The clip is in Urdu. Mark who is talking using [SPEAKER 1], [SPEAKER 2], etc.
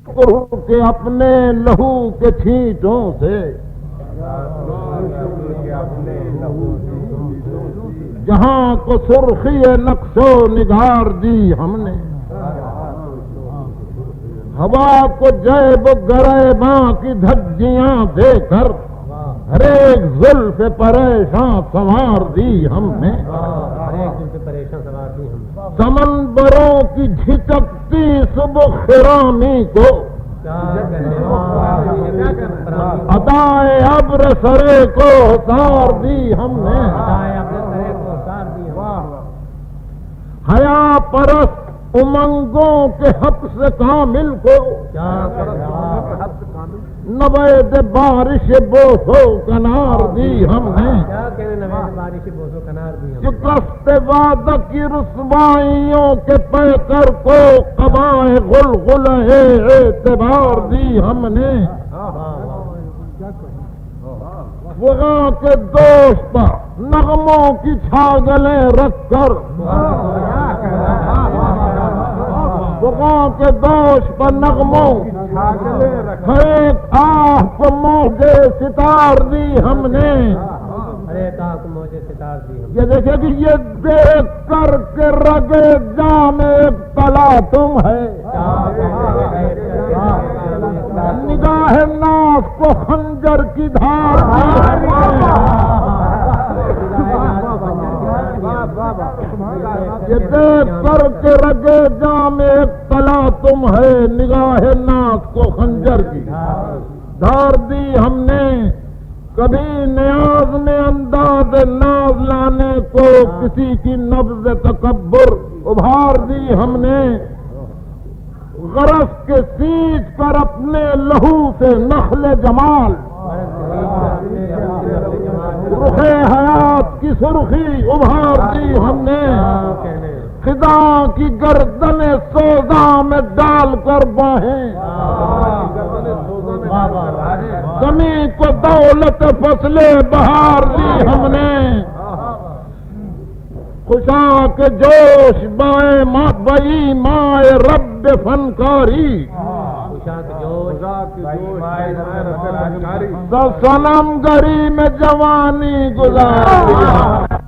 [SPEAKER 1] کہ اپنے لہو کے چھینٹوں سے جہاں کو سرخی نقش و نگار دی ہم نے، ہوا کو جیب گریباں کی دھجیاں دے کر ہر ایک زلف پریشاں سنوار دی ہم نے، سمندروں کی جھچکتی صبح خرامی کو ادائے ابر سرے کو اتار دی ہم نے، حیا پرست امنگوں کے حبس کامل کو نوید بارش بوسو کنار دی ہم نے، شکست وعدہ کی رسوائیوں کے پیکر کو قبائے غلغلہ اعتبار دی ہم نے، وہاں کے دوست نغموں کی چھاگلیں رکھ کر وہاں کے دوست پر نغموں ہر ایک آہ کو موجے ستار دی ہم نے، یہ دیکھیں کہ یہ دیکھ کر کے رگے جام ایک تلا تم ہے، نگاہ ناف کو خنجر کی دھار یہ دیکھ کر کے رگے جام ایک تلا تم ہے، نگاہ ناف کو خنجر کی دھار دی ہم نے، کبھی نیاز میں انداز ناز لانے کو کسی کی نبض تکبر ابھار دی ہم نے، غرض کے سینچ کر اپنے لہو سے نخل جمال رخ حیات کی سرخی ابھار دی ہم نے، خدا کی گردن سوزاں میں ڈال کر باہیں زمین کو دولت فصل بہار دی ہم نے، خوشا کے جوش بائیں ماں بئی مائے رب فنکاری، صنم گری میں جوانی گزار